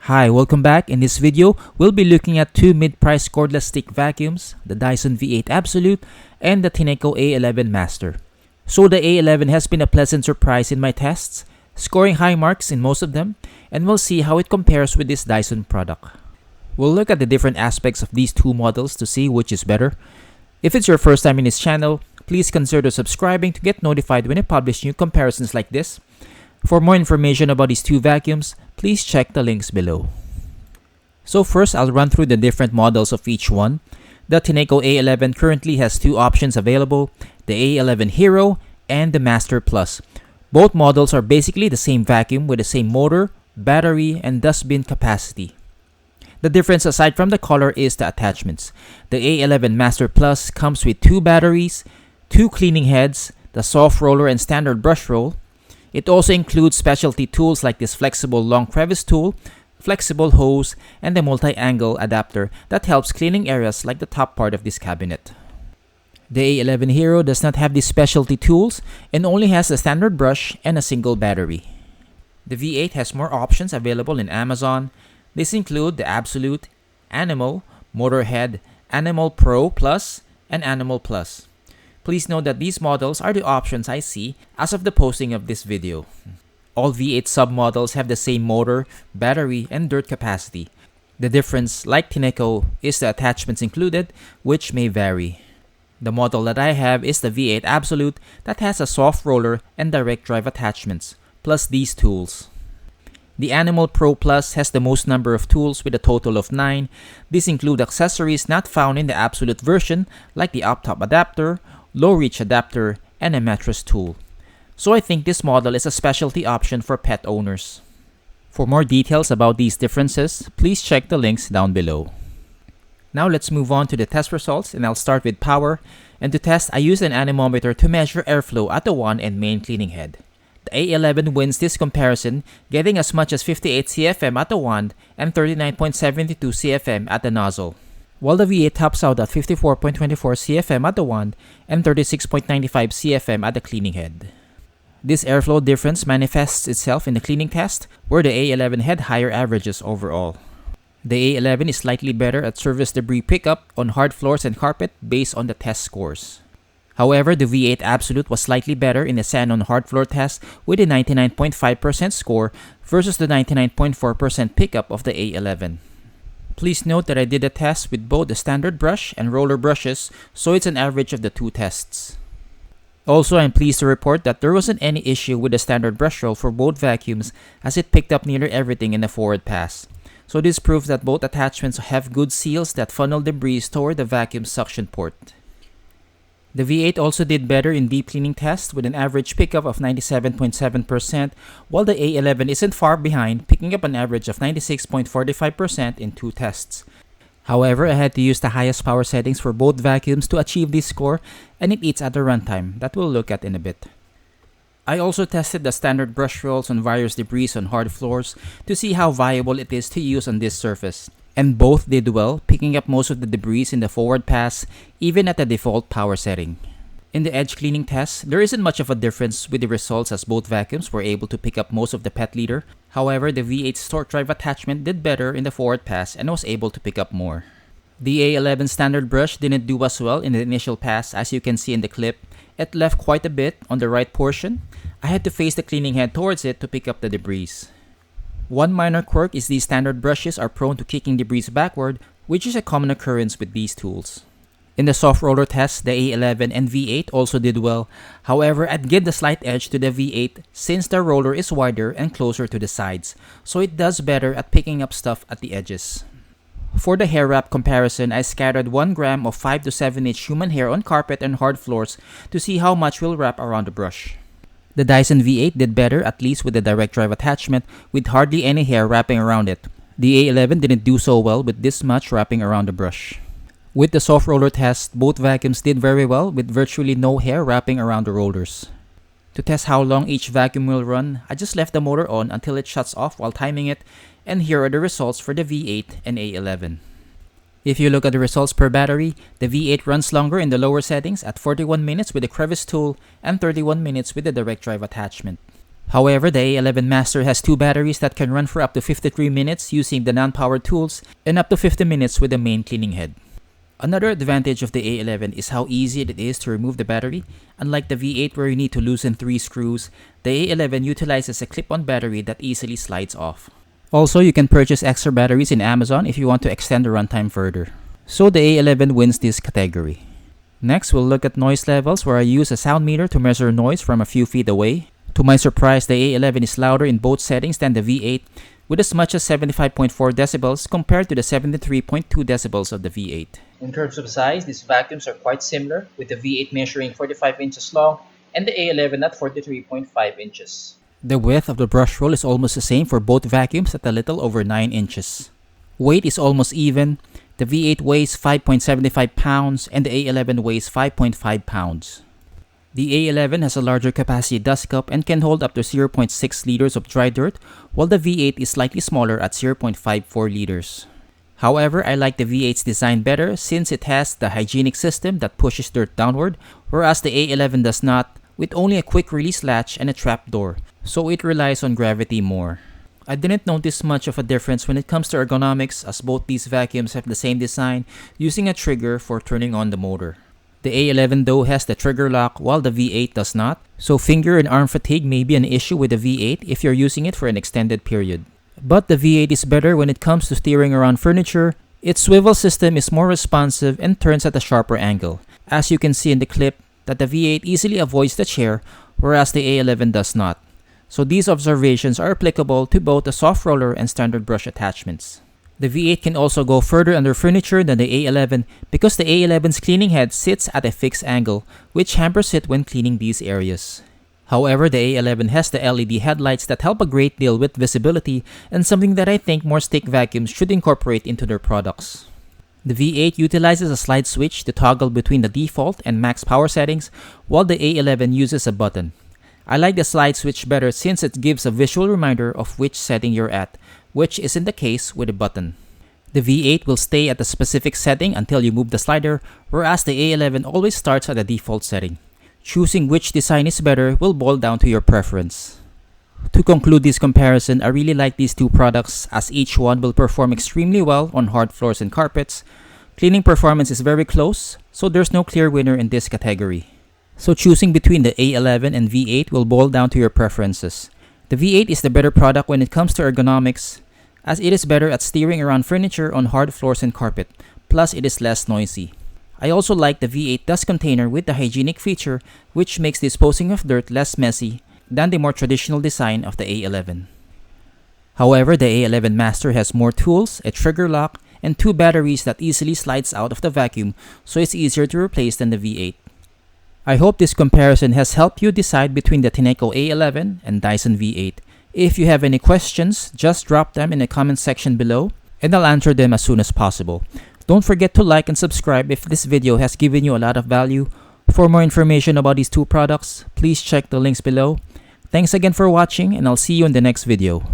Hi, welcome back. In this video, we'll be looking at two mid-price cordless stick vacuums, the Dyson V8 Absolute and the Tineco A11 Master. So the A11 has been a pleasant surprise in my tests, scoring high marks in most of them, and we'll see how it compares with this Dyson product. We'll look at the different aspects of these two models to see which is better. If it's your first time in this channel, please consider subscribing to get notified when I publish new comparisons like this. For more information about these two vacuums, please check the links below. So first, I'll run through the different models of each one. The Tineco A11 currently has two options available, the A11 Hero and the Master Plus. Both models are basically the same vacuum with the same motor, battery, and dustbin capacity. The difference aside from the color is the attachments. The A11 Master Plus comes with two batteries, two cleaning heads, the soft roller and standard brush roll. It also includes specialty tools like this flexible long crevice tool, flexible hose, and the multi-angle adapter that helps cleaning areas like the top part of this cabinet. The A11 Hero does not have these specialty tools and only has a standard brush and a single battery. The V8 has more options available in Amazon. These include the Absolute, Animal, Motorhead, Animal Pro Plus, and Animal Plus. Please note that these models are the options I see as of the posting of this video. All V8 submodels have the same motor, battery, and dirt capacity. The difference, like Tineco, is the attachments included, which may vary. The model that I have is the V8 Absolute that has a soft roller and direct drive attachments, plus these tools. The Animal Pro Plus has the most number of tools with a total of 9. These include accessories not found in the Absolute version like the up-top adapter, low reach adapter, and a mattress tool. So I think this model is a specialty option for pet owners. For more details about these differences, please check the links down below. Now let's move on to the test results, and I'll start with power. And to test, I used an anemometer to measure airflow at the wand and main cleaning head. The A11 wins this comparison, getting as much as 58 CFM at the wand and 39.72 CFM at the nozzle, while the V8 tops out at 54.24 CFM at the wand and 36.95 CFM at the cleaning head. This airflow difference manifests itself in the cleaning test, where the A11 had higher averages overall. The A11 is slightly better at surface debris pickup on hard floors and carpet based on the test scores. However, the V8 Absolute was slightly better in the sand on hard floor test with a 99.5% score versus the 99.4% pickup of the A11. Please note that I did a test with both the standard brush and roller brushes, so it's an average of the two tests. Also, I'm pleased to report that there wasn't any issue with the standard brush roll for both vacuums, as it picked up nearly everything in the forward pass. So this proves that both attachments have good seals that funnel debris toward the vacuum suction port. The V8 also did better in deep cleaning tests with an average pickup of 97.7%, while the A11 isn't far behind, picking up an average of 96.45% in two tests. However, I had to use the highest power settings for both vacuums to achieve this score, and it eats at the runtime that we'll look at in a bit. I also tested the standard brush rolls on various debris on hard floors to see how viable it is to use on this surface. And both did well, picking up most of the debris in the forward pass, even at the default power setting. In the edge cleaning test, there isn't much of a difference with the results as both vacuums were able to pick up most of the pet litter. However, the V8's torque drive attachment did better in the forward pass and was able to pick up more. The A11 standard brush didn't do as well in the initial pass, as you can see in the clip. It left quite a bit on the right portion. I had to face the cleaning head towards it to pick up the debris. One minor quirk is these standard brushes are prone to kicking debris backward, which is a common occurrence with these tools. In the soft roller test, the A11 and V8 also did well. However, I'd give the slight edge to the V8 since the roller is wider and closer to the sides, so it does better at picking up stuff at the edges. For the hair wrap comparison, I scattered 1 gram of 5 to 7 inch human hair on carpet and hard floors to see how much will wrap around the brush. The Dyson V8 did better, at least with the direct drive attachment, with hardly any hair wrapping around it. The A11 didn't do so well with this much wrapping around the brush. With the soft roller test, both vacuums did very well with virtually no hair wrapping around the rollers. To test how long each vacuum will run, I just left the motor on until it shuts off while timing it, and here are the results for the V8 and A11. If you look at the results per battery, the V8 runs longer in the lower settings at 41 minutes with the crevice tool and 31 minutes with the direct drive attachment. However, the A11 Master has two batteries that can run for up to 53 minutes using the non-powered tools and up to 50 minutes with the main cleaning head. Another advantage of the A11 is how easy it is to remove the battery. Unlike the V8 where you need to loosen 3 screws, the A11 utilizes a clip-on battery that easily slides off. Also, you can purchase extra batteries in Amazon if you want to extend the runtime further. So the A11 wins this category. Next, we'll look at noise levels where I use a sound meter to measure noise from a few feet away. To my surprise, the A11 is louder in both settings than the V8 with as much as 75.4 decibels compared to the 73.2 decibels of the V8. In terms of size, these vacuums are quite similar, with the V8 measuring 45 inches long and the A11 at 43.5 inches. The width of the brush roll is almost the same for both vacuums at a little over 9 inches. Weight is almost even. The V8 weighs 5.75 pounds and the A11 weighs 5.5 pounds. The A11 has a larger capacity dust cup and can hold up to 0.6 liters of dry dirt, while the V8 is slightly smaller at 0.54 liters. However, I like the V8's design better since it has the hygienic system that pushes dirt downward, whereas the A11 does not, with only a quick release latch and a trap door, so it relies on gravity more. I didn't notice much of a difference when it comes to ergonomics, as both these vacuums have the same design, using a trigger for turning on the motor. The A11 though has the trigger lock while the V8 does not, so finger and arm fatigue may be an issue with the V8 if you're using it for an extended period. But the V8 is better when it comes to steering around furniture. Its swivel system is more responsive and turns at a sharper angle, as you can see in the clip that the V8 easily avoids the chair, whereas the A11 does not. So these observations are applicable to both the soft roller and standard brush attachments. The V8 can also go further under furniture than the A11 because the A11's cleaning head sits at a fixed angle, which hampers it when cleaning these areas. However, the A11 has the LED headlights that help a great deal with visibility and something that I think more stick vacuums should incorporate into their products. The V8 utilizes a slide switch to toggle between the default and max power settings, while the A11 uses a button. I like the slide switch better since it gives a visual reminder of which setting you're at, which isn't the case with a button. The V8 will stay at a specific setting until you move the slider, whereas the A11 always starts at the default setting. Choosing which design is better will boil down to your preference. To conclude this comparison, I really like these two products as each one will perform extremely well on hard floors and carpets. Cleaning performance is very close, so there's no clear winner in this category. So choosing between the A11 and V8 will boil down to your preferences. The V8 is the better product when it comes to ergonomics, as it is better at steering around furniture on hard floors and carpet, plus it is less noisy. I also like the V8 dust container with the hygienic feature, which makes disposing of dirt less messy than the more traditional design of the A11. However, the A11 Master has more tools, a trigger lock, and two batteries that easily slides out of the vacuum, so it's easier to replace than the V8. I hope this comparison has helped you decide between the Tineco A11 and Dyson V8. If you have any questions, just drop them in the comment section below and I'll answer them as soon as possible. Don't forget to like and subscribe if this video has given you a lot of value. For more information about these two products, please check the links below. Thanks again for watching and I'll see you in the next video.